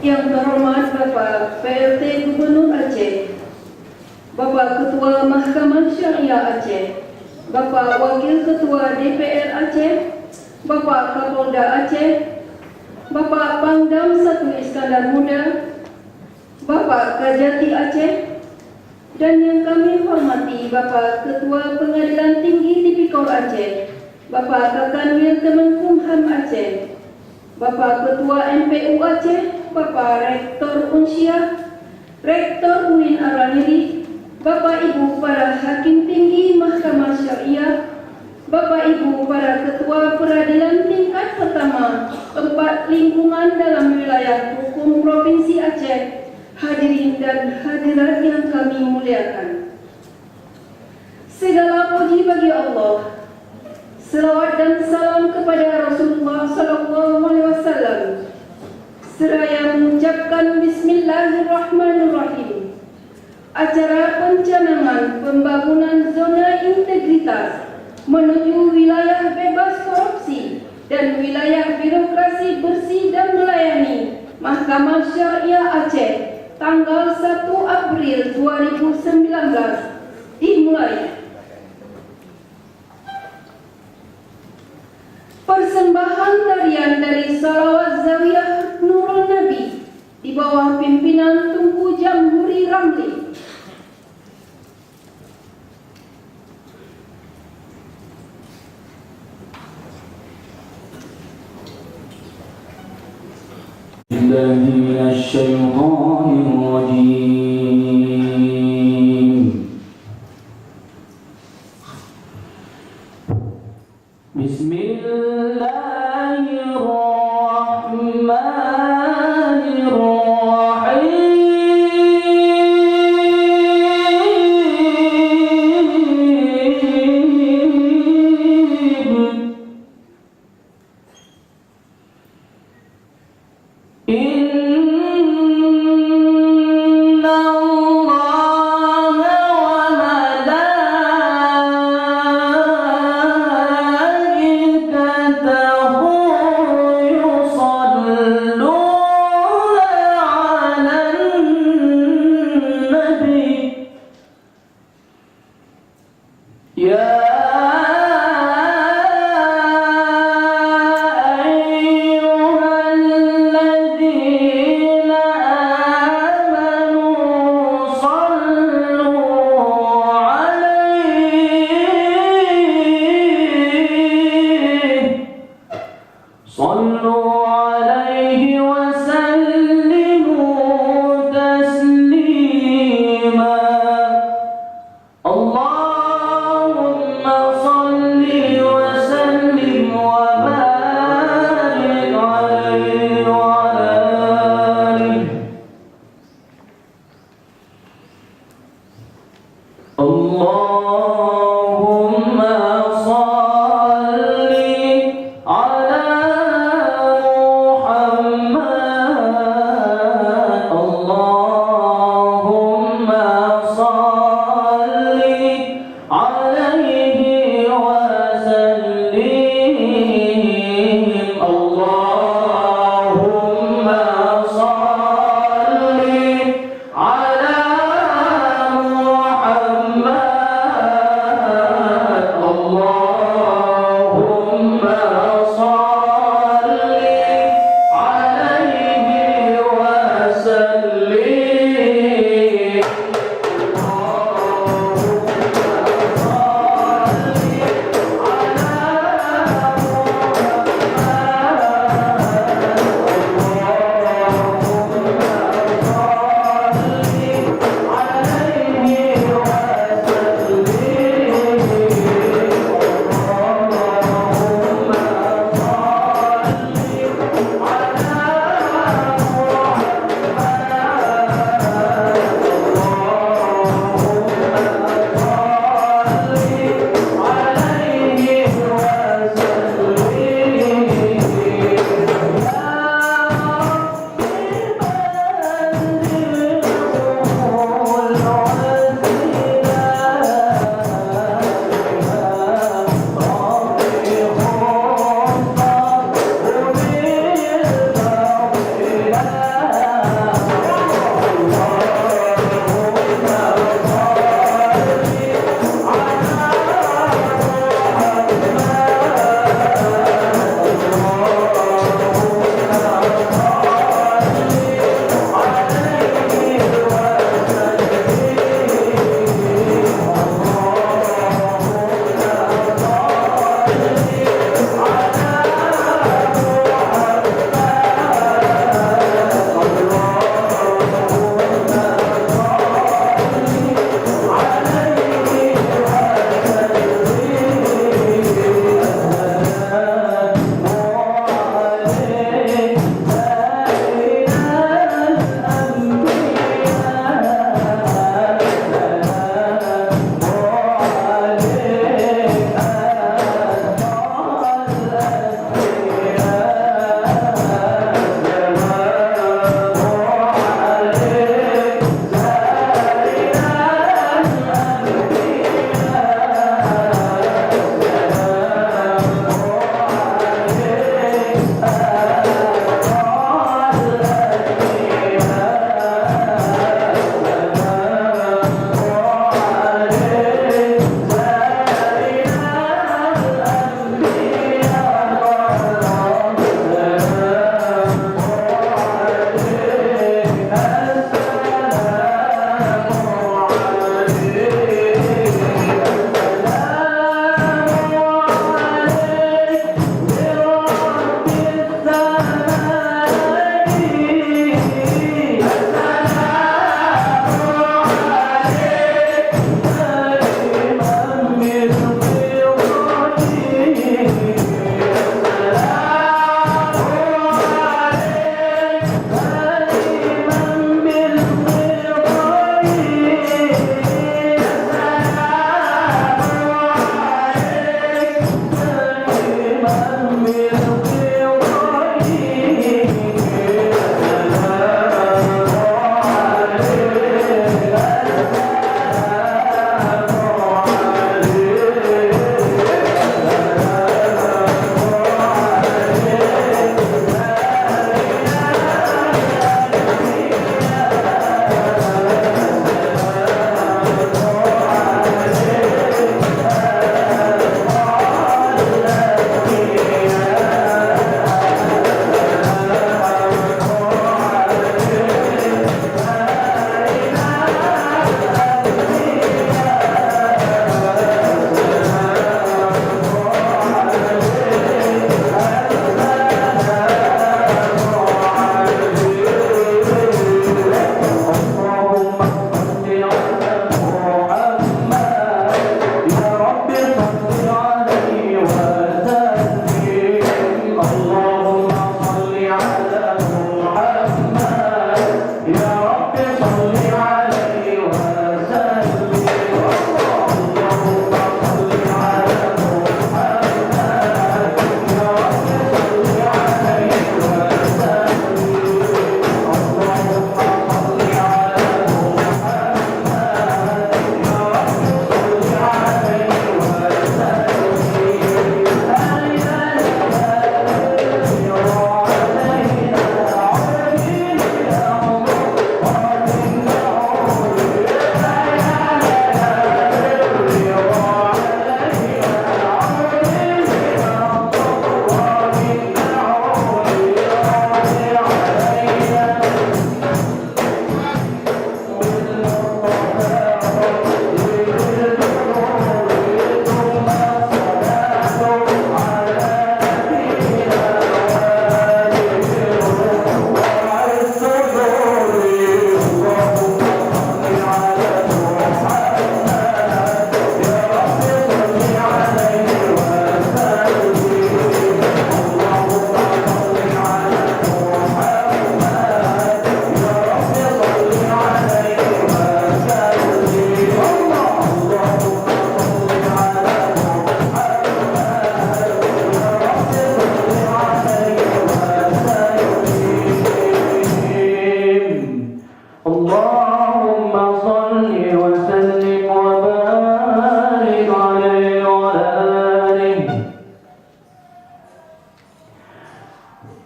Yang terhormat Bapak PLT Gubernur Aceh, Bapak Ketua Mahkamah Syariah Aceh, Bapak Wakil Ketua DPR Aceh, Bapak Kapolda Aceh, Bapak Pangdam 1 Iskandar Muda, Bapak Kajati Aceh, dan yang kami hormati Bapak Ketua Pengadilan Tinggi Tipikor Aceh, Bapak Kakanwil Kemenkumham Aceh, Bapak Ketua MPU Aceh, Bapak Rektor Unsyah, Rektor UIN Araniri, Bapak Ibu para Hakim Tinggi Mahkamah Syariah, Bapak Ibu para Ketua Peradilan tingkat pertama 4 lingkungan dalam wilayah hukum Provinsi Aceh, hadirin dan hadirat yang kami muliakan. Segala puji bagi Allah. Selawat dan salam kepada Rasulullah SAW. Seraya mengucapkan Bismillahirrahmanirrahim. Acara pencanangan pembangunan zona integritas menuju wilayah bebas korupsi dan wilayah birokrasi bersih dan melayani Mahkamah Syariah Aceh tanggal 1 April 2019 dimulai. Persembahan tarian dari Salawat Zawiyah Nurul Nabi di bawah pimpinan Tunku Jamhuri Ramli.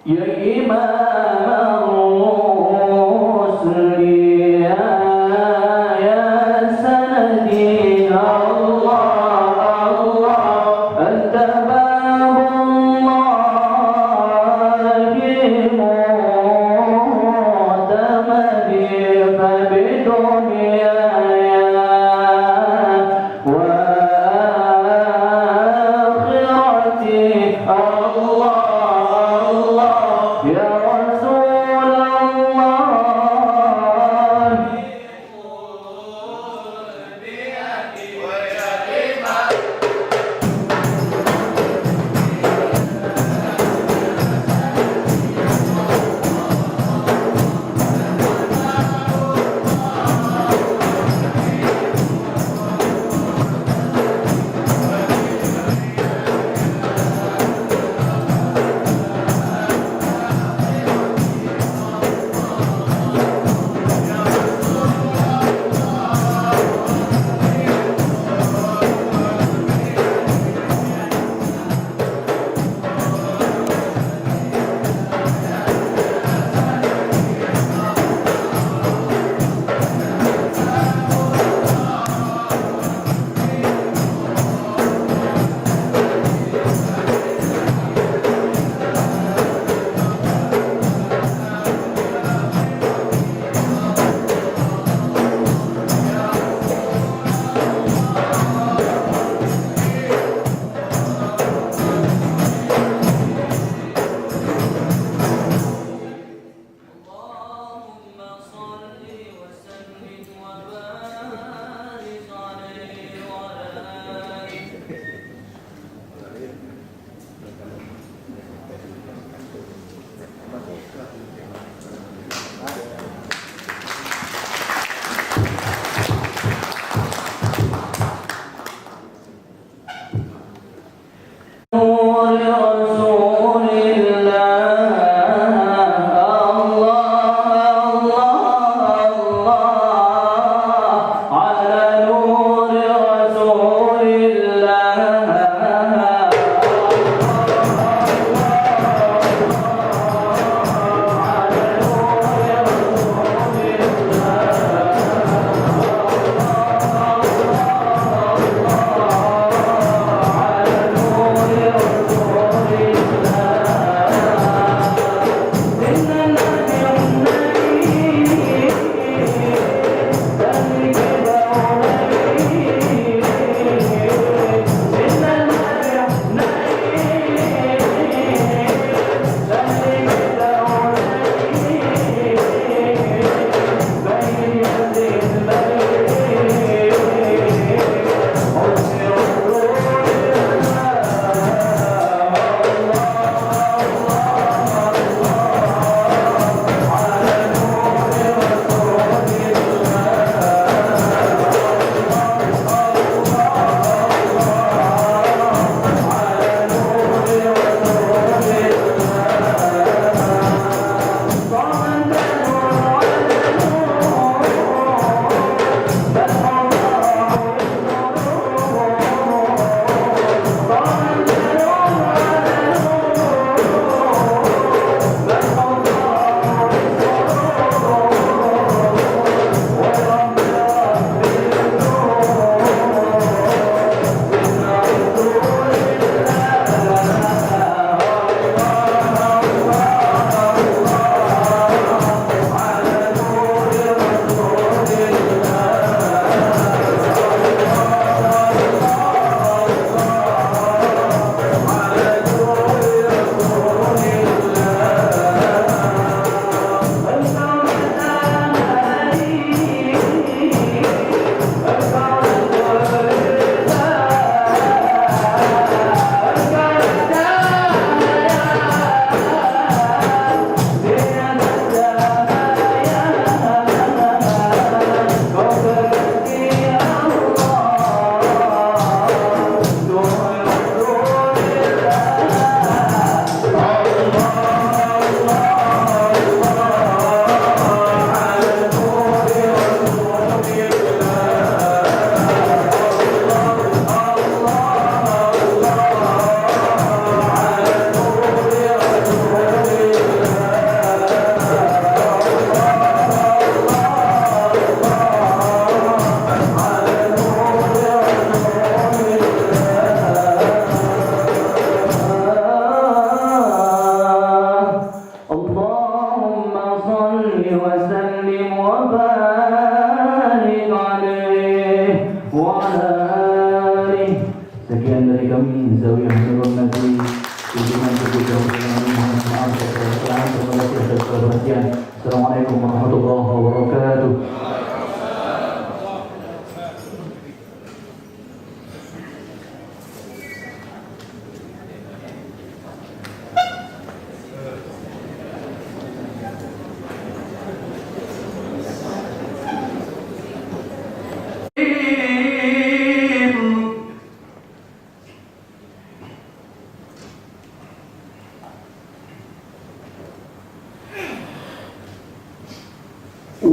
يا إمام الرسل يا سندي الله الله أنت باب الله معتمدي فبدنياي وآخرتي الله يا رسول الله رسول الله الله الله على نور رسول الله على نور رسول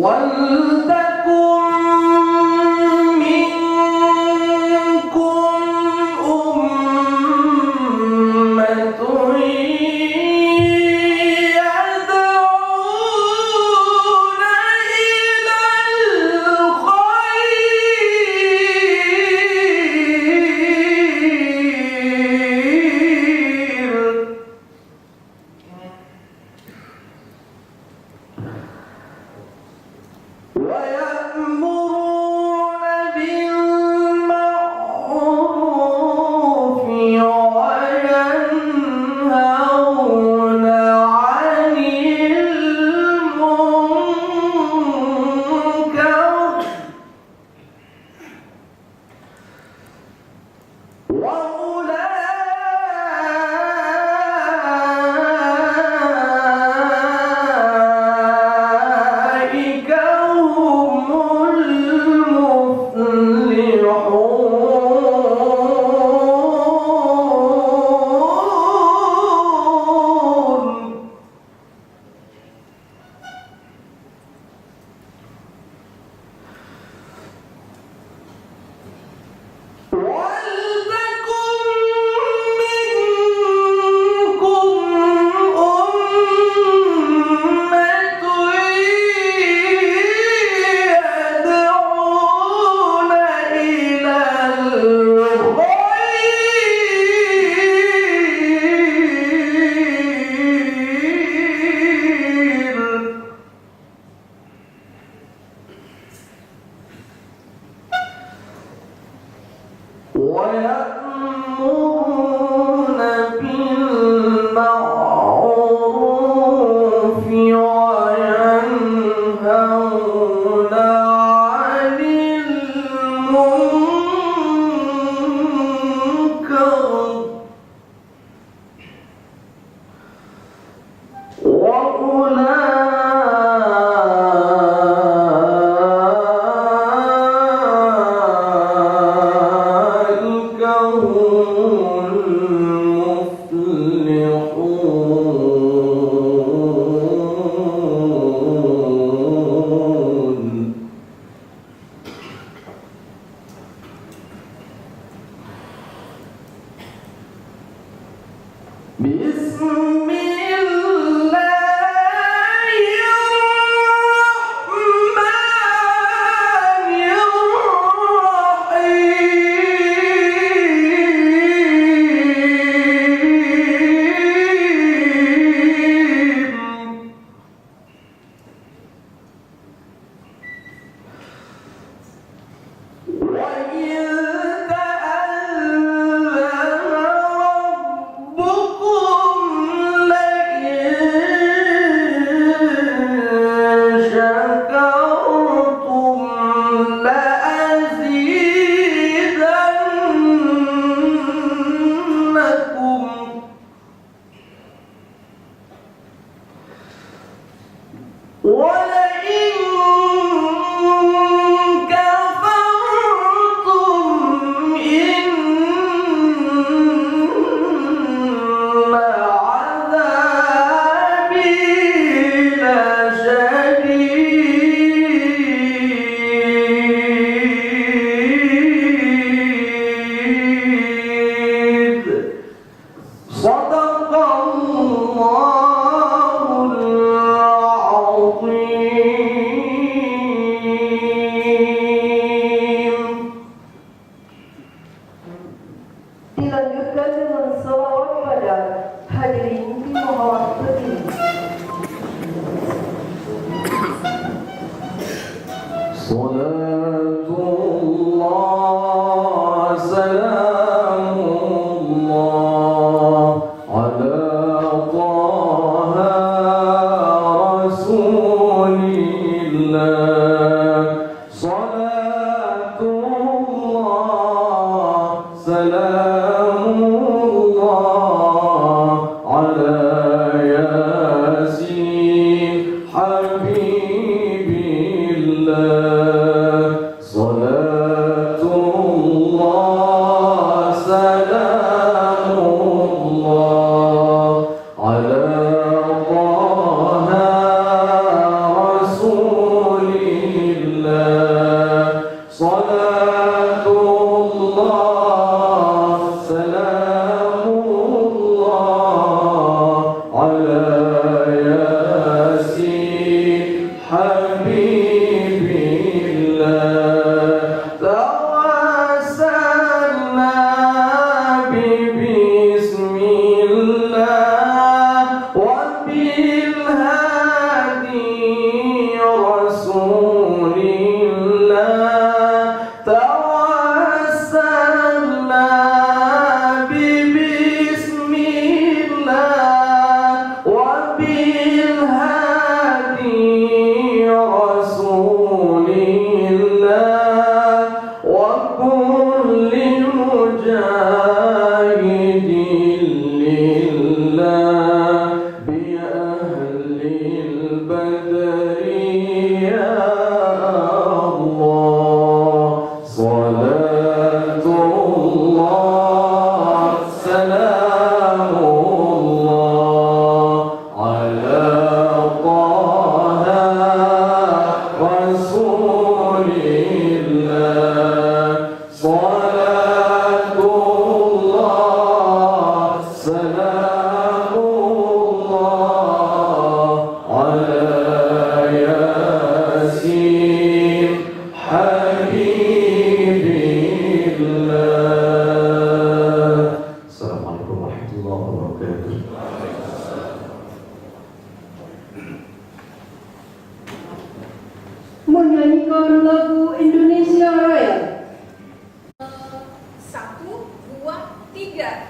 على طه رسول سلام الله على ياسين حبيب الله. Assalamualaikum warahmatullahi wabarakatuh. Menyanyikan lagu Indonesia Raya. 1, 2, 3.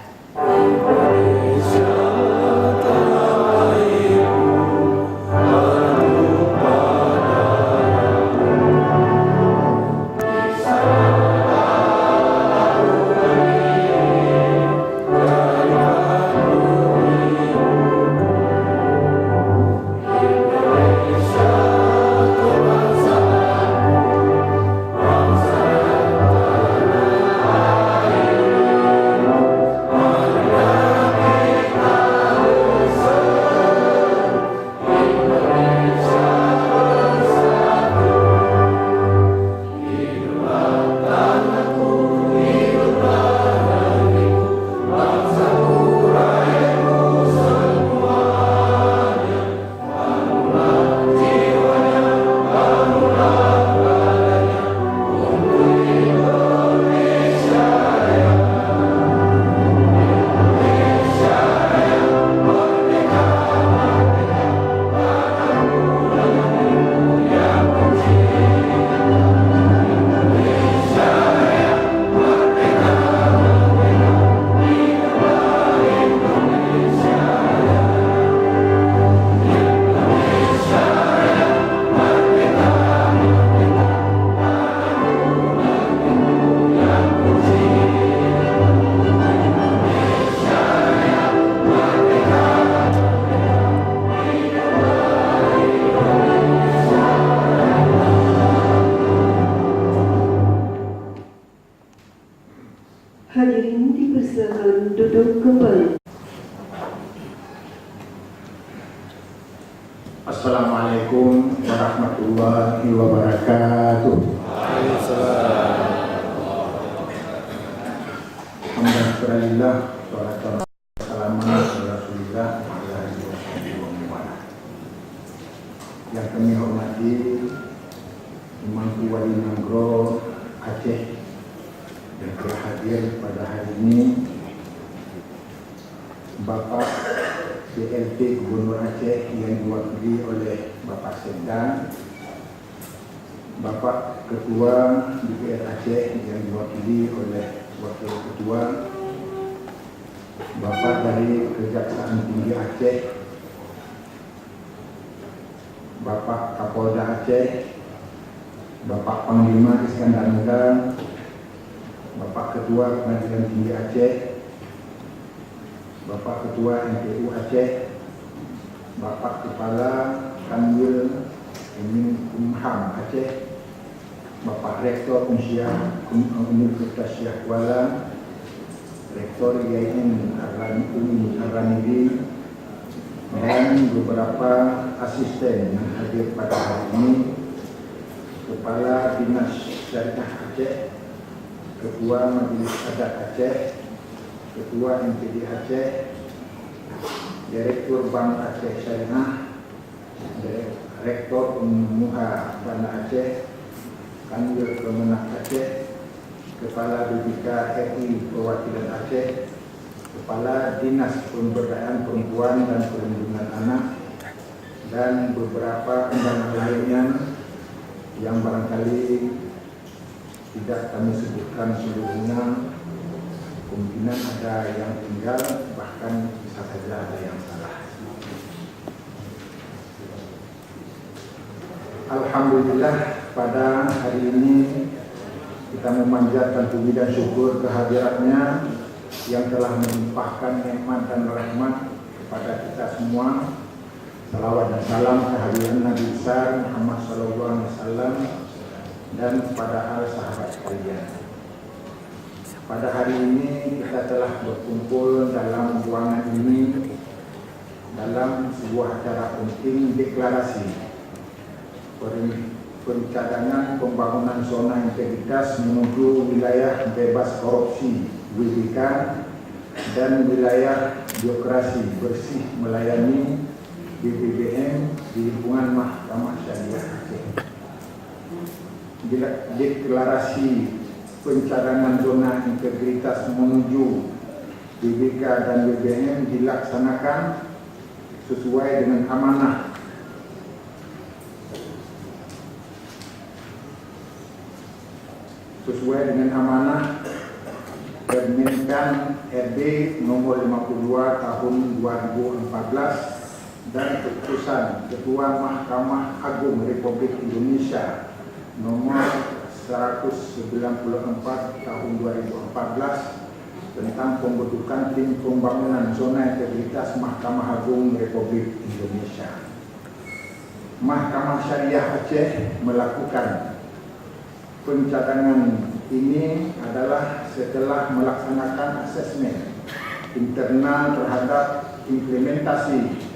Hadirin dipersilakan duduk kembali. Assalamualaikum warahmatullahi wabarakatuh. Alhamdulillah, salatu wassalamu ala Rasulillah wa ala alihi wa yang kami hormati Imam Wali Nanggro Aceh yang telah hadir pada hari ini, Bapak PLT Gubernur Aceh yang diwakili oleh Bapak Sekda, Bapak Ketua DPR Aceh yang diwakili oleh Wakil Ketua, Bapak dari Kejaksaan Tinggi Aceh, Bapak Kapolda Aceh, Bapak Panglima Iskandar Muda, Bapak Ketua Pengadilan Tinggi Aceh, Bapak Ketua MPU Aceh, Bapak Kepala Kanwil Kemenkumham Aceh, Bapak Rektor Universitas Syekh Kuala, Rektor IAIN Ar-Ranidi, dan beberapa asisten yang hadir pada hari ini, Kepala Dinas Syariah Aceh, Ketua Majelis Adat Aceh, Ketua MPD Aceh, Direktur Bank Aceh Syariah, Rektor Muha Banda Aceh, Kanwil Kemenak Aceh, Kepala BPK RI Perwakilan Aceh, Kepala Dinas Pemberdayaan Perempuan dan Perlindungan Anak, dan beberapa undangan lainnya yang barangkali tidak kami sebutkan seluruhnya. Kemungkinan ada yang tinggal, bahkan bisa saja ada yang salah. Alhamdulillah, pada hari ini kita memanjatkan puji dan syukur kehadiratnya yang telah melimpahkan nikmat dan rahmat kepada kita semua. Salawat dan salam kehadiran Nabi besar Muhammad SAW dan kepada al sahabat sekalian. Pada hari ini kita telah berkumpul dalam ruangan ini dalam sebuah acara penting, deklarasi pencadangan pembangunan zona integritas menuju wilayah bebas korupsi WBK dan wilayah birokrasi bersih melayani BPBM di lingkungan Mahkamah Syariah Aceh. Deklarasi pencadangan zona integritas menuju BBK dan BBM dilaksanakan sesuai dengan amanah Permenkan RB nomor 52 tahun 2014 dan keputusan Ketua Mahkamah Agung Republik Indonesia nomor 194 tahun 2014 tentang pembentukan tim pembangunan zona integritas Mahkamah Agung Republik Indonesia. Mahkamah Syariah Aceh melakukan pencadangan ini adalah setelah melaksanakan asesmen internal terhadap implementasi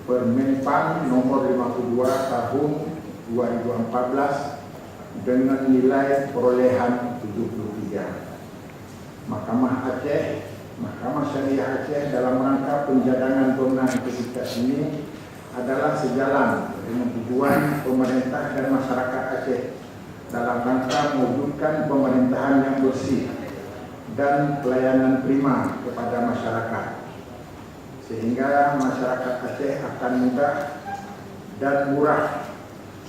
Permenpan nomor 52 tahun 2014 dengan nilai perolehan 73. Mahkamah Syariah Aceh dalam rangka pencadangan zona integritas ini adalah sejalan dengan tujuan pemerintah dan masyarakat Aceh dalam rangka mewujudkan pemerintahan yang bersih dan pelayanan prima kepada masyarakat, sehingga masyarakat Aceh akan mudah dan murah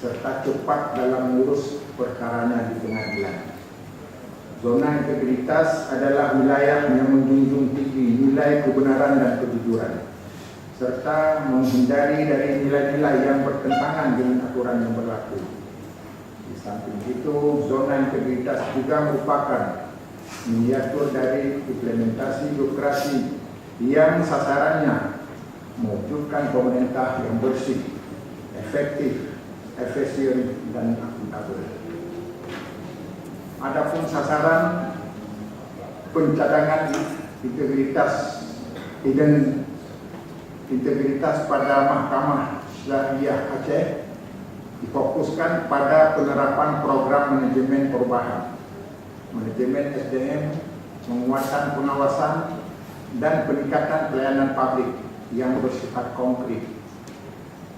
serta cepat dalam mengurus perkaranya di pengadilan. Zona integritas adalah wilayah yang menjunjung tinggi nilai kebenaran dan kejujuran, serta menghindari dari nilai-nilai yang bertentangan dengan aturan yang berlaku. Di samping itu, zona integritas juga merupakan miniatur dari implementasi birokrasi yang sasarannya mewujudkan pemerintah yang bersih, efektif, efisien, dan akuntabel. Adapun sasaran pencadangan integritas pada Mahkamah Syariah Aceh difokuskan pada penerapan program manajemen perubahan, manajemen SDM, penguatan pengawasan, dan peningkatan pelayanan publik yang bersifat konkret.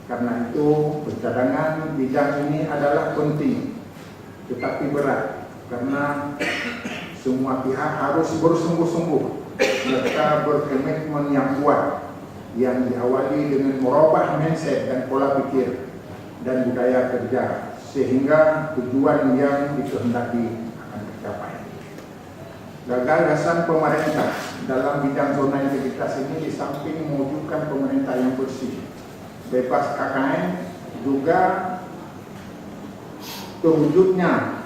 Karena itu, pencadangan bidang ini adalah penting, tetapi berat, karena semua pihak harus bersungguh-sungguh serta berkomitmen yang kuat, yang diawali dengan merubah mindset dan pola pikir dan budaya kerja, sehingga tujuan yang dikehendaki akan tercapai. Gagasan pemerintah dalam bidang zona integritas ini di samping mewujudkan pemerintah yang bersih, bebas KKN, juga terwujudnya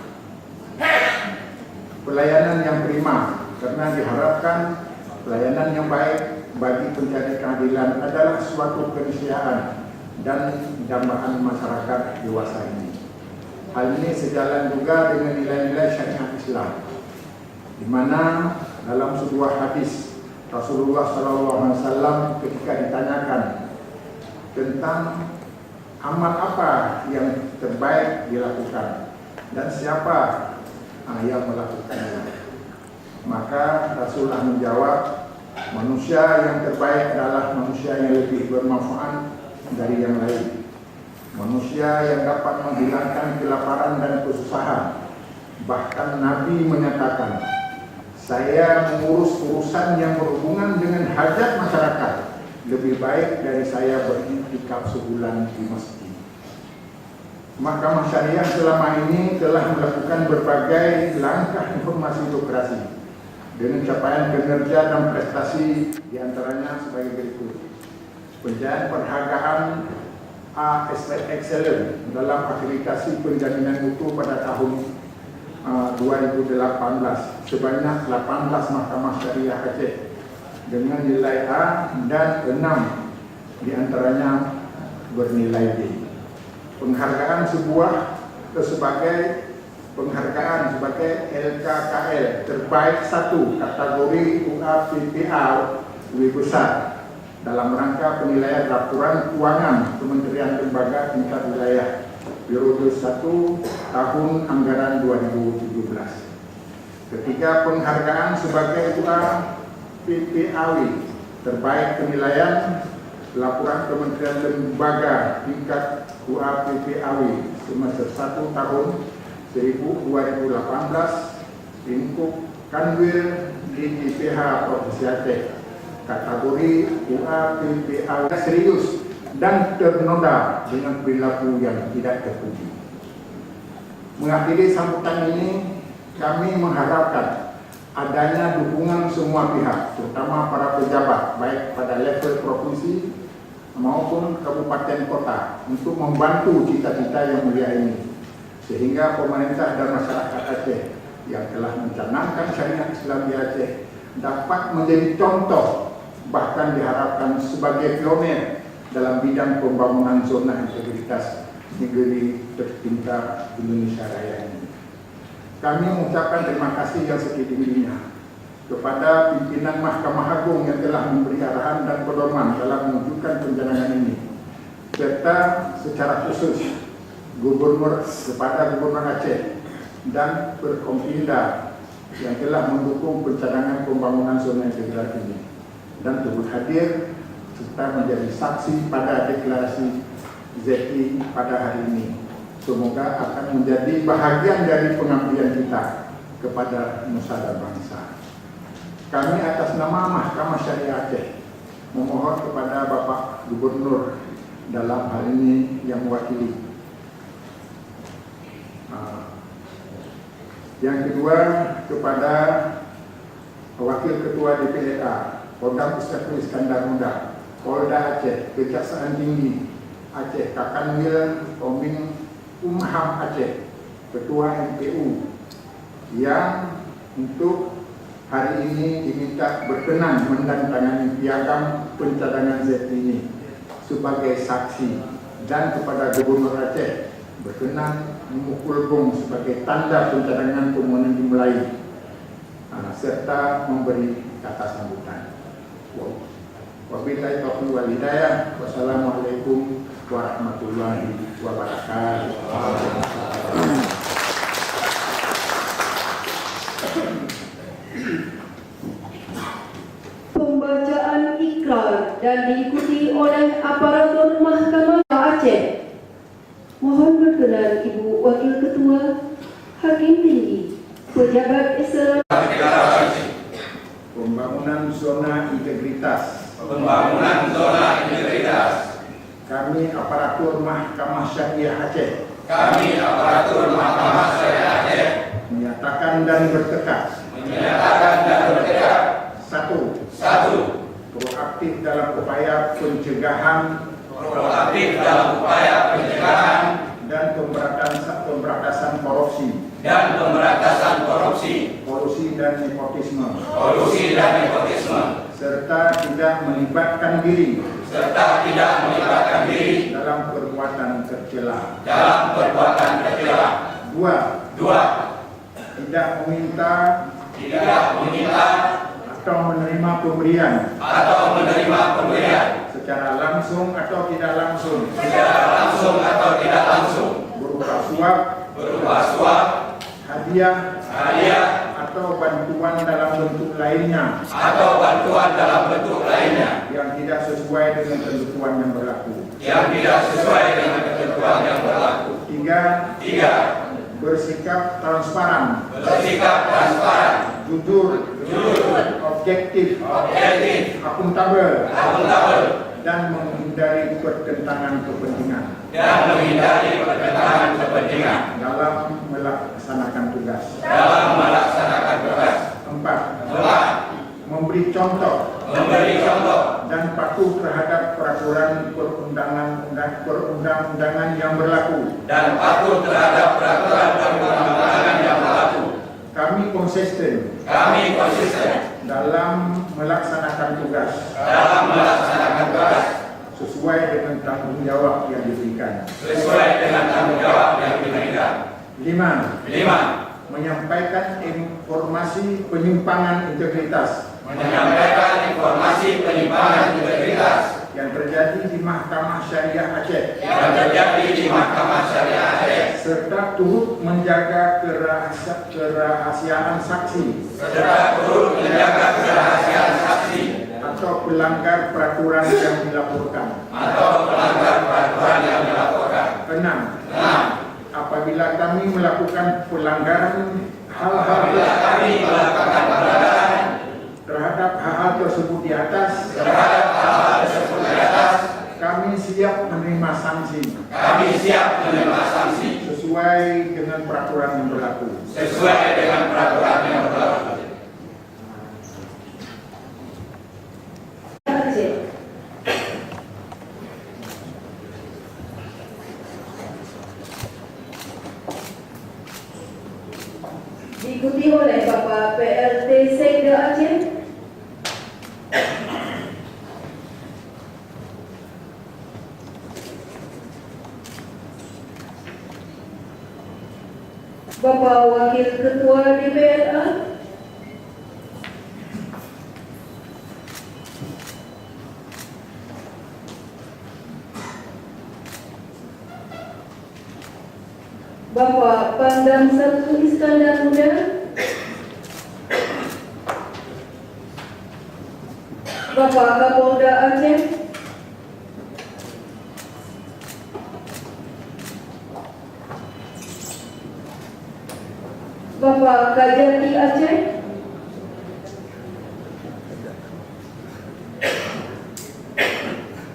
pelayanan yang prima, karena diharapkan pelayanan yang baik bagi pencari keadilan adalah suatu keniscayaan dan dambaan masyarakat dewasa ini. Hal ini sejalan juga dengan nilai-nilai syariat Islam, di mana dalam sebuah hadis Rasulullah SAW ketika ditanyakan tentang amal apa yang terbaik dilakukan dan siapa yang melakukannya, maka Rasulullah menjawab, manusia yang terbaik adalah manusia yang lebih bermanfaat dari yang lain, manusia yang dapat menghilangkan kelaparan dan kesusahan. Bahkan Nabi menyatakan, saya mengurus urusan yang berhubungan dengan hajat masyarakat lebih baik dari saya beriktikaf sebulan di masjid. Mahkamah Syariah selama ini telah melakukan berbagai langkah informasi birokrasi dengan capaian kinerja dan prestasi, diantaranya sebagai berikut: pencapaian penghargaan A Excellent dalam akreditasi penjaminan mutu pada tahun 2018 sebanyak 18 Mahkamah Syariah Aceh dengan nilai A dan 6 diantaranya bernilai B. Penghargaan sebagai penghargaan sebagai LKKL terbaik 1 kategori UAPPA lebih besar dalam rangka penilaian laporan keuangan Kementerian Lembaga tingkat wilayah periode 1 tahun anggaran 2017. Ketiga, penghargaan sebagai UAPPAW Terbaik penilaian laporan Kementerian Lembaga tingkat UAPPAW semester 1 tahun 2018 lingkup Kanwil di IPH Provinsi Aceh, kategori UAPPAW serius dan ternoda dengan perilaku yang tidak terpuji. Mengakhiri sambutan ini, kami mengharapkan adanya dukungan semua pihak, terutama para pejabat, baik pada level provinsi maupun kabupaten kota, untuk membantu cita-cita yang mulia ini, sehingga pemerintah dan masyarakat Aceh yang telah mencanangkan syariat Islam di Aceh dapat menjadi contoh, bahkan diharapkan sebagai pionir dalam bidang pembangunan zona integritas negeri tercinta Indonesia Raya ini. Kami mengucapkan terima kasih yang setinggi-tingginya kepada pimpinan Mahkamah Agung yang telah memberi arahan dan pedoman dalam mewujudkan pencanangan ini, serta secara khusus kepada Gubernur Aceh dan Perkompinda yang telah mendukung pencanangan pembangunan zona integritas ini dan turut hadir serta menjadi saksi pada deklarasi ZI pada hari ini. Semoga akan menjadi bahagian dari pengabdian kita kepada nusa dan bangsa. Kami atas nama Mahkamah Syariah Aceh memohon kepada Bapak Gubernur dalam hal ini yang mewakili. Yang kedua, kepada Wakil Ketua DPRA Kodam Ustadz Iskandar Muda, Polda Aceh, Kejaksaan Tinggi Aceh, Kakanwil Koming Umham Aceh, Ketua MPU, yang untuk hari ini diminta berkenan menandatangani piagam pencadangan Z ini sebagai saksi, dan kepada Gubernur Aceh berkenan memukul gong sebagai tanda pencadangan permohonan dimulai, serta memberi kata sambutan. Wabillahi taufiq wal hidayah. Wassalamualaikum warahmatullahi wabarakatuh. Pembacaan ikrar dan diikuti oleh aparatur Mahkamah Aceh. Mohon berkenan Ibu Wakil Ketua, Hakim Tinggi, Pejabat Islam. Pembangunan zona integritas. Pembangunan zona integritas. Kami aparatur Mahkamah Syariah Aceh. Kami aparatur Mahkamah Syariah Aceh Menyatakan dan bertekad. Satu. Proaktif dalam upaya pencegahan. Dan pemberantasan korupsi. Kolusi dan nepotisme. Serta tidak melibatkan diri. Dalam perbuatan tercela. Dua. Tidak meminta atau menerima pemberian secara langsung atau tidak langsung, berupa suap, hadiah, atau bantuan dalam bentuk lainnya yang tidak sesuai dengan ketentuan yang berlaku. Tiga. Bersikap transparan, jujur, objektif, akuntabel, dan menghindari pertentangan kepentingan dalam melaksanakan tugas. 4. Memberi contoh dan patuh terhadap peraturan perundang-undangan yang berlaku. Kami konsisten dalam melaksanakan tugas sesuai dengan tanggung jawab yang diberikan. 5. Menyampaikan informasi penyimpangan integritas yang terjadi di Mahkamah Syariah Aceh, serta turut menjaga kerahasiaan saksi atau pelanggar peraturan yang dilaporkan. Enam, apabila kami melakukan pelanggaran hal-hal terhadap hal-hal tersebut di atas, kami siap menerima sanksi sesuai dengan peraturan yang berlaku. Aceh. Diikuti oleh Bapak PLT Sekda Aceh, Bapak Wakil Ketua DPRA, Bapak Pangdam 1 Iskandar Muda, Bapak Kapolda Aceh, Bapak Kajati Aceh,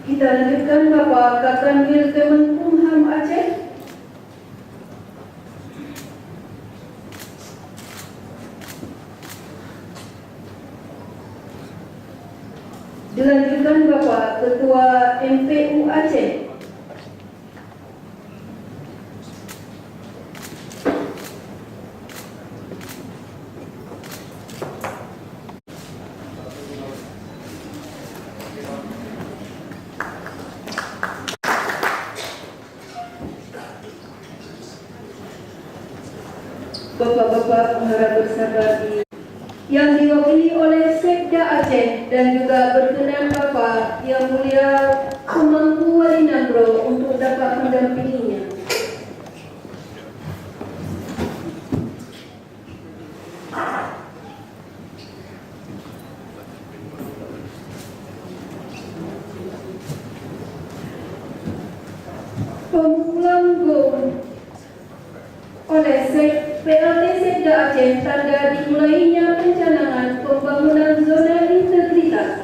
kita lanjutkan Bapak Kakanwil Kemenkumham Aceh, dilanjutkan Bapak Ketua MPU Aceh, Bapak-bapak pengarah bersahabat yang diwakili oleh Sekda Aceh dan juga berkenan Bapak Yang Mulia Pemangku Wali Nambro untuk dapat mendampinginya. Pemulang oleh PLT Sekda Aceh tanda dimulainya pencanangan pembangunan zona integritas.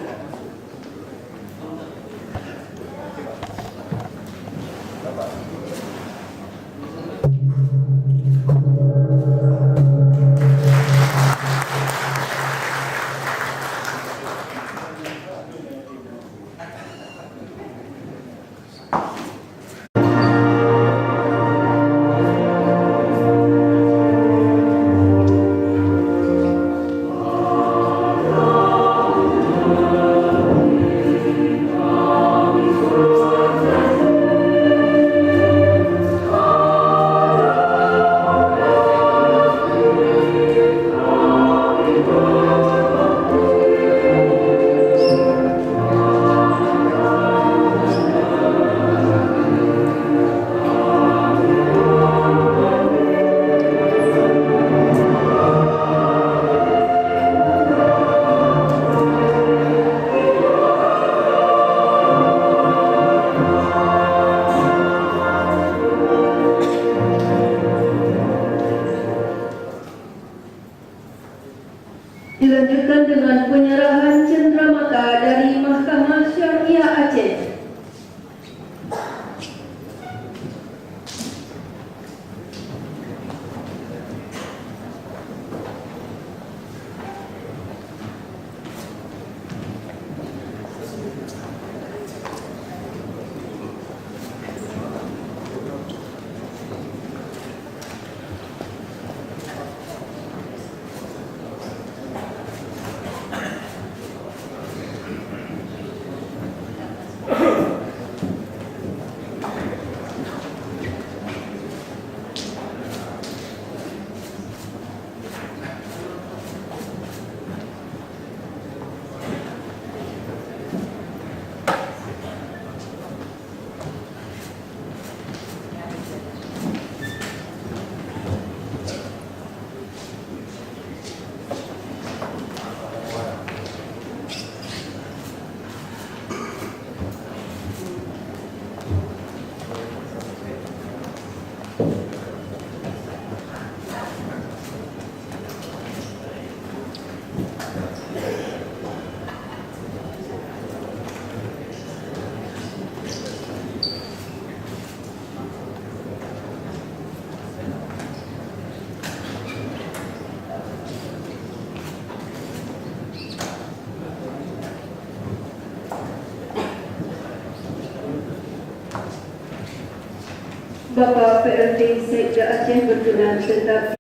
Bapak PLT Sekda Aceh berkenan serta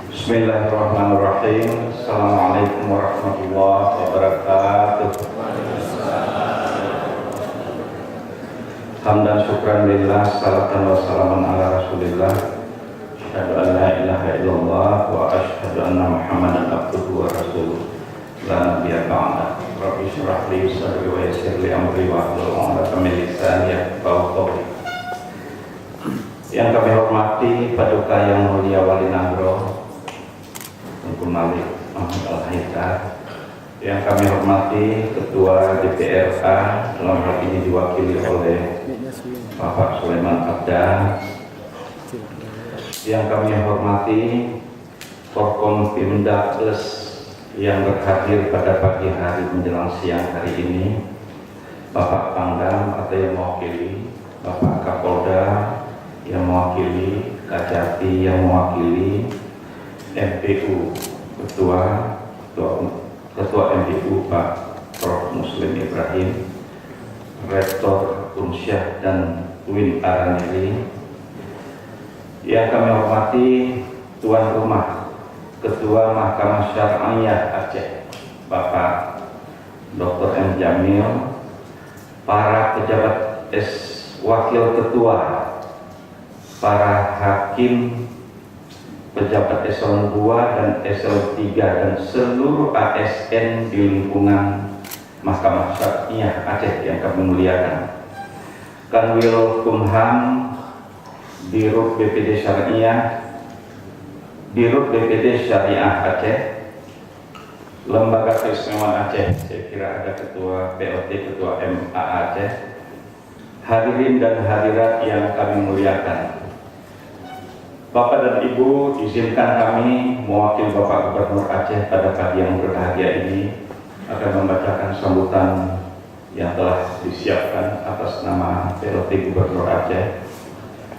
Bismillahirrahmanirrahim. Assalamualaikum warahmatullahi wabarakatuh. Hamdan syukran lillah, salatan wa salaman ala rasulillah. Asyhadu an la ilaha illallah wa asyhadu anna muhammadan abduhu wa rasuluh. La nabiyya ba'da. Rabbi shrah li sadri wa yassir li amri wa hlul 'uqdatam min lisani yafqahu qawli. Yang kami hormati Paduka Yang Mulia Wali Nagro Tengku Malik Muhammad Al-Haidar, yang kami hormati Ketua DPRA, dalam hal ini diwakili oleh Bapak Sulaiman Abda, yang kami hormati Forkom Pimda Plus yang berhadir pada pagi hari menjelang siang hari ini, Bapak Pangdam atau yang mewakili, Bapak Kapolda yang mewakili, Kajati yang mewakili, MPU Ketua MPU Pak Prof. Muslim Ibrahim, Rektor Unsyah dan Win Aranili, yang kami hormati Tuan Rumah Ketua Mahkamah Syariah Aceh Bapak Dr. M. Jamil, para pejabat Wakil Ketua, para hakim, pejabat eselon 2 dan eselon 3 dan seluruh ASN di lingkungan Mahkamah Syariah Aceh yang kami muliakan. Kanwil Kumham, Dirut BPD Syariah, Dirut BPD Syariah Aceh, Lembaga Keistimewaan Aceh, saya kira ada Ketua POT, Ketua MA Aceh, hadirin dan hadirat yang kami muliakan. Bapak dan Ibu, izinkan kami mewakili Bapak Gubernur Aceh pada pagi yang berbahagia ini akan membacakan sambutan yang telah disiapkan atas nama PLT Gubernur Aceh.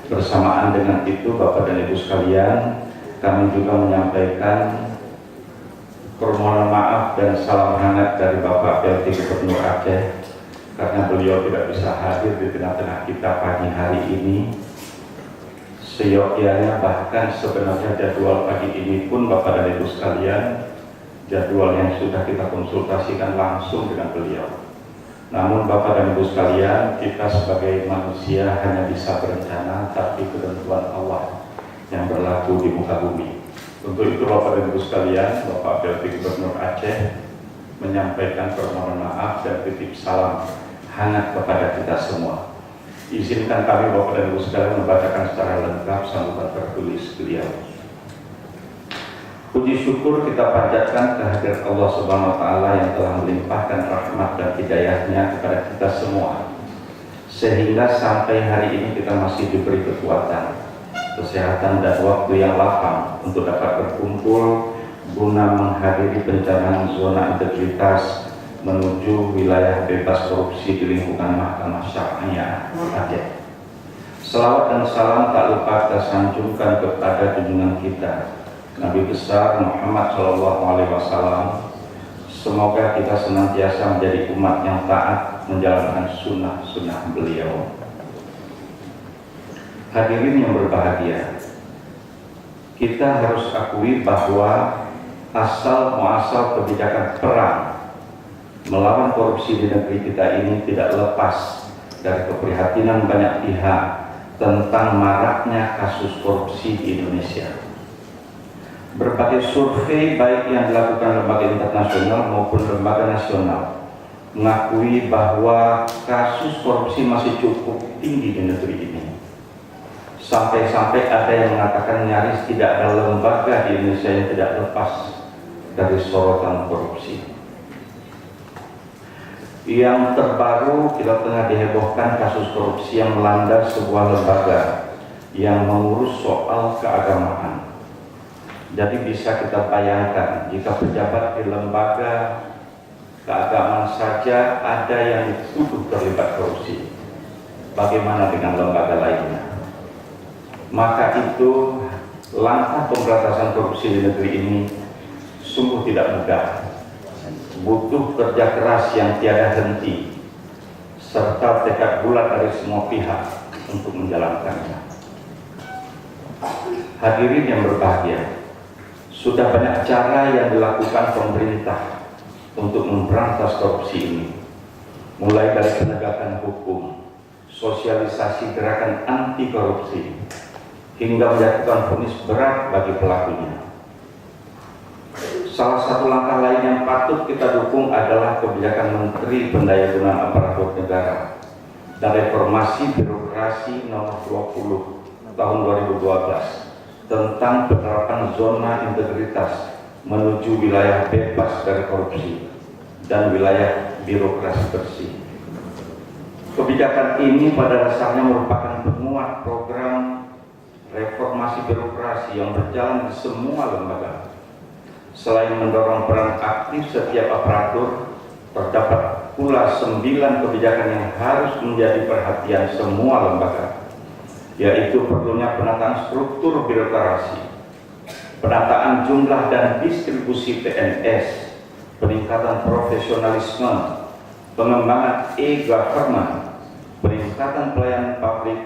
Bersamaan dengan itu, Bapak dan Ibu sekalian, kami juga menyampaikan permohonan maaf dan salam hangat dari Bapak PLT Gubernur Aceh karena beliau tidak bisa hadir di tengah-tengah kita pagi hari ini. Seyogyanya, bahkan sebenarnya jadwal pagi ini pun Bapak dan Ibu sekalian, jadwal yang sudah kita konsultasikan langsung dengan beliau. Namun Bapak dan Ibu sekalian, kita sebagai manusia hanya bisa berencana, tapi ketentuan Allah yang berlaku di muka bumi. Untuk itu Bapak dan Ibu sekalian, Bapak PLT Gubernur Aceh menyampaikan permohonan maaf dan titip salam hangat kepada kita semua. Izinkan kami Bapak dan Ibu sekalian membacakan secara lengkap sambutan tertulis beliau. Puji syukur kita panjatkan kehadirat Allah Subhanahu wa Ta'ala yang telah melimpahkan rahmat dan hidayahnya kepada kita semua, sehingga sampai hari ini kita masih diberi kekuatan, kesehatan dan waktu yang lapang untuk dapat berkumpul guna menghadiri pencarian zona integritas menuju wilayah bebas korupsi di lingkungan Mahkamah Syariah Aceh. Selawat dan salam tak lupa kita sanjungkan kepada junjungan kita Nabi besar Muhammad SAW. Semoga kita senantiasa menjadi umat yang taat menjalankan sunnah-sunnah beliau. Hadirin yang berbahagia, kita harus akui bahwa asal muasal kebijakan perang melawan korupsi di negeri kita ini tidak lepas dari keprihatinan banyak pihak tentang maraknya kasus korupsi di Indonesia. Berbagai survei baik yang dilakukan lembaga internasional maupun lembaga nasional mengakui bahwa kasus korupsi masih cukup tinggi di negeri ini. Sampai-sampai ada yang mengatakan nyaris tidak ada lembaga di Indonesia yang tidak lepas dari sorotan korupsi. Yang terbaru, kita tengah dihebohkan kasus korupsi yang melanda sebuah lembaga yang mengurus soal keagamaan. Jadi bisa kita bayangkan jika pejabat di lembaga keagamaan saja ada yang dituduh terlibat korupsi, bagaimana dengan lembaga lainnya? Maka itu langkah pemberantasan korupsi di negeri ini sungguh tidak mudah, butuh kerja keras yang tiada henti, serta tekad bulat dari semua pihak untuk menjalankannya. Hadirin yang berbahagia, sudah banyak cara yang dilakukan pemerintah untuk memberantas korupsi ini, mulai dari penegakan hukum, sosialisasi gerakan anti korupsi, hingga menjatuhkan vonis berat bagi pelakunya. Salah satu langkah lain yang patut kita dukung adalah kebijakan Menteri Pendayagunaan Aparatur Negara dan Reformasi Birokrasi Nomor 20 Tahun 2012 tentang penerapan zona integritas menuju wilayah bebas dari korupsi dan wilayah birokrasi bersih. Kebijakan ini pada dasarnya merupakan penguat program reformasi birokrasi yang berjalan di semua lembaga. Selain mendorong peran aktif setiap aparatur, terdapat pula 9 kebijakan yang harus menjadi perhatian semua lembaga, yaitu perlunya penataan struktur birokrasi, penataan jumlah dan distribusi PNS, peningkatan profesionalisme, pengembangan e-government, peningkatan pelayanan publik,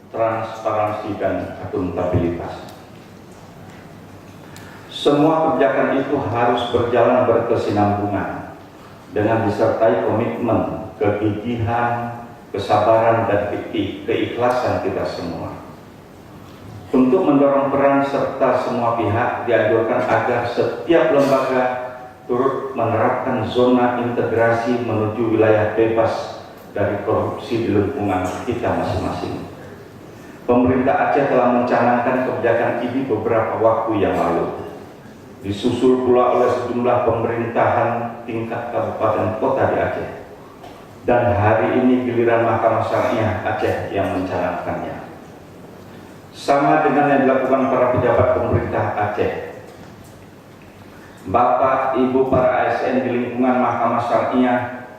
transparansi dan akuntabilitas. Semua kebijakan itu harus berjalan berkesinambungan dengan disertai komitmen, kegigihan, kesabaran dan keikhlasan kita semua. Untuk mendorong peran serta semua pihak, dianjurkan agar setiap lembaga turut menerapkan zona integrasi menuju wilayah bebas dari korupsi di lingkungan kita masing-masing. Pemerintah Aceh telah mencanangkan kebijakan ini beberapa waktu yang lalu. Disusul pula oleh sejumlah pemerintahan tingkat kabupaten kota di Aceh. Dan hari ini giliran Mahkamah Syariah Aceh yang mencanangkannya. Sama dengan yang dilakukan para pejabat pemerintah Aceh, Bapak, Ibu, para ASN di lingkungan Mahkamah Syariah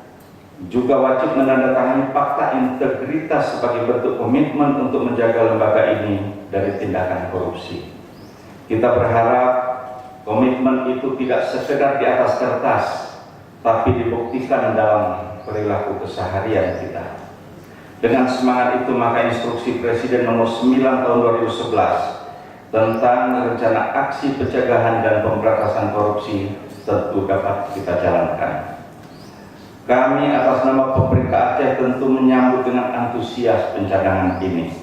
juga wajib menandatangani fakta integritas sebagai bentuk komitmen untuk menjaga lembaga ini dari tindakan korupsi. Kita berharap komitmen itu tidak sekedar di atas kertas, tapi dibuktikan dalam perilaku keseharian kita. Dengan semangat itu, maka instruksi Presiden nomor 9 tahun 2011 tentang rencana aksi pencegahan dan pemberantasan korupsi tentu dapat kita jalankan. Kami atas nama pemerintah Aceh tentu menyambut dengan antusias pencadangan ini.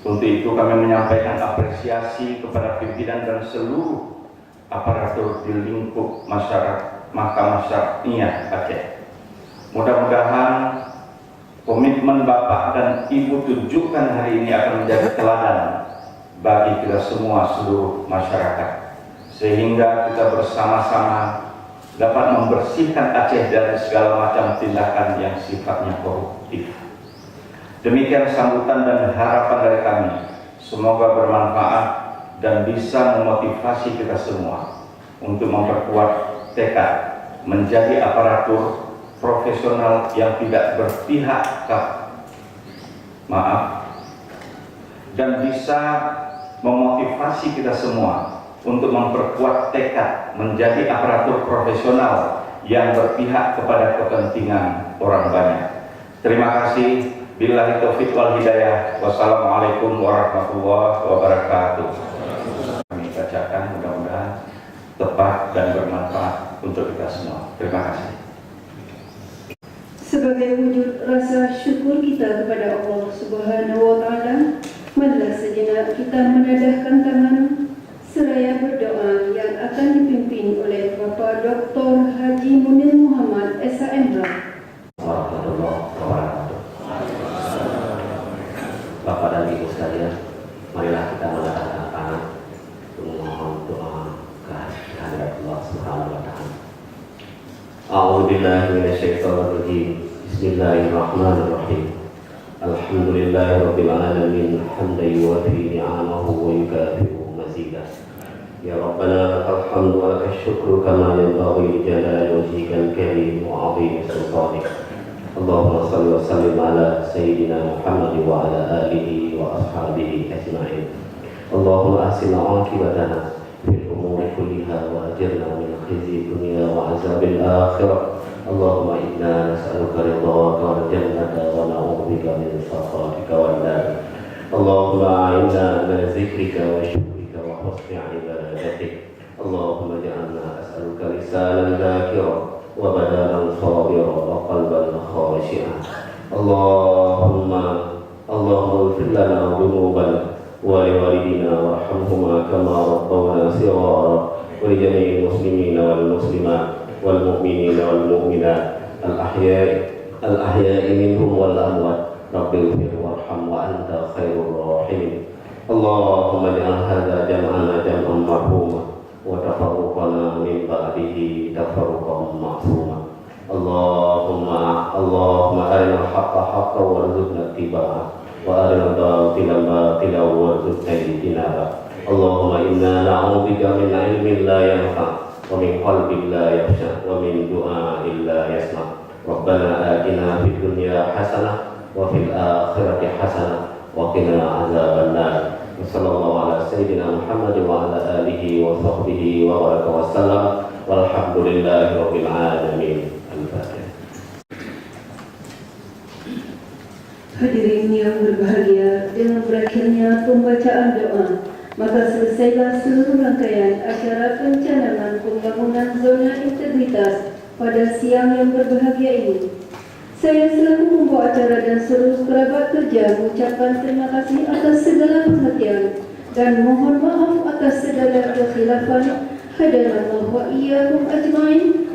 Untuk itu kami menyampaikan apresiasi kepada pimpinan dan seluruh aparatur di lingkup masyarakat Mahkamah Syariah Aceh. Mudah-mudahan komitmen Bapak dan Ibu tunjukkan hari ini akan menjadi teladan bagi kita semua seluruh masyarakat, sehingga kita bersama-sama dapat membersihkan Aceh dari segala macam tindakan yang sifatnya koruptif. Demikian sambutan dan harapan dari kami. Semoga bermanfaat dan bisa memotivasi kita semua untuk memperkuat tekad menjadi aparatur profesional yang tidak berpihak dan bisa memotivasi kita semua untuk memperkuat tekad menjadi aparatur profesional yang berpihak kepada kepentingan orang banyak. Terima kasih. Billahi taufiq wal hidayah. Wassalamualaikum warahmatullahi wabarakatuh. Kami bacakan, mudah-mudahan tepat dan bermanfaat untuk kita semua. Terima kasih. Sebagai wujud rasa syukur kita kepada Allah Subhanahu wa Ta'ala, marilah sejenak kita menadahkan tangan seraya berdoa yang akan dipimpin oleh Bapak Dr. Haji Munir Muhammad SHMH. Warahmatullahi wabarakatuh. Bapak dan Ibu sekalian, marilah kita menadahkan tangan untuk memohon doa kehadirat Allah Subhanahu wa Ta'ala. A'udzubillahi minasyaitonir rajim. Bismillahirrahmanirrahim. Alhamdulillahirabbil alamin, hamdan yuwafi ni'amahu wa yukafi'u mazidah. Ya Rabbana lakal hamdu wa lakal syukru kama yanbaghi li jalali wajhikal karim wa 'azimi sultanik. Allahumma shalli wa sallim ala sayyidina Muhammad wa ala alihi wa ashabihi ajma'in. Allahumma ahsin 'aqibatana fil umuri kulliha wa ajirna min khizyi dunya wa 'azabil akhirah. اللهم إنا نسألك رضاك والجنة ونعوذ بك من سخطك والنار اللهم أعنا على ذكرك وشكرك وحسن عبادتك اللهم اجعلنا أسألك لسانا ذاكرا وبدانا صابرا وقلبا خاشعا اللهم اغفر لنا ذنوبنا ولوالدينا وارحمهما كما ربونا صغارا ولجميع المسلمين والمسلمات والمؤمنين والمؤمنات الأحياء منهم والأموات رب اغفر وارحم وأنت خير الراحمين اللهم اجعل هذا جمعنا جمعا مرحوما وتفرقنا من بعده تفرقا معصوما اللهم أرنا الحق حقا وارزقنا اتباعه وأرنا الباطل باطلا وارزقنا اجتنابه اللهم إنا نعوذ بك من علم لا ينفع ومن قلب لا يخشع ومن دعاء لا يسمع ربنا آتنا في الدنيا حسنة وفي الآخرة حسنة وقنا عذاب النار وصلى الله على سيدنا محمد وعلى آله وصحبه وبارك وسلم والحمد لله رب العالمين. Al-Fatihah. Hadirin yang berbahagia, dengan berakhirnya pembacaan doa, maka selesailah seluruh rangkaian acara pencanangan pembangunan zona integritas pada siang yang berbahagia ini. Saya selaku pembawa acara dan seluruh kerabat kerja mengucapkan terima kasih atas segala perhatian dan mohon maaf atas segala kekhilafan. Hadanallahu wa iyyakum ajmain.